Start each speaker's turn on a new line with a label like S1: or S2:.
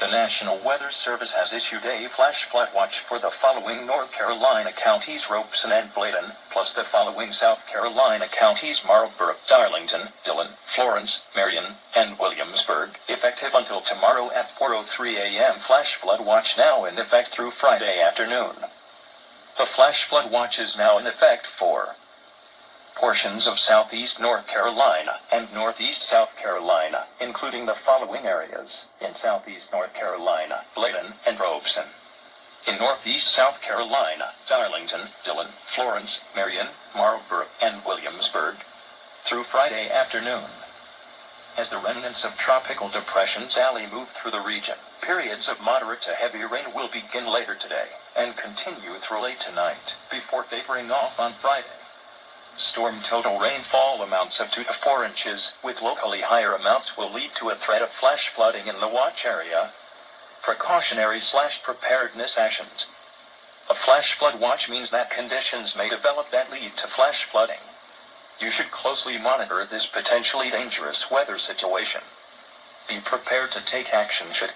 S1: The National Weather Service has issued a flash flood watch for the following North Carolina counties: Robeson and Bladen, plus the following South Carolina counties: Marlborough, Darlington, Dillon, Florence, Marion, and Williamsburg, effective until tomorrow at 4:03 a.m. Flash flood watch now in effect through Friday afternoon. The flash flood watch is now in effect for portions of southeast North Carolina and northeast South Carolina, including the following areas: in southeast North Carolina, Bladen and Robeson; in northeast South Carolina, Darlington, Dillon, Florence, Marion, Marlborough, and Williamsburg, through Friday afternoon. As the remnants of Tropical Depression Sally move through the region, periods of moderate to heavy rain will begin later today and continue through late tonight, before tapering off on Friday. Storm total rainfall amounts of 2 to 4 inches, with locally higher amounts, will lead to a threat of flash flooding in the watch area. Precautionary/preparedness actions. A flash flood watch means that conditions may develop that lead to flash flooding. You should closely monitor this potentially dangerous weather situation. Be prepared to take action should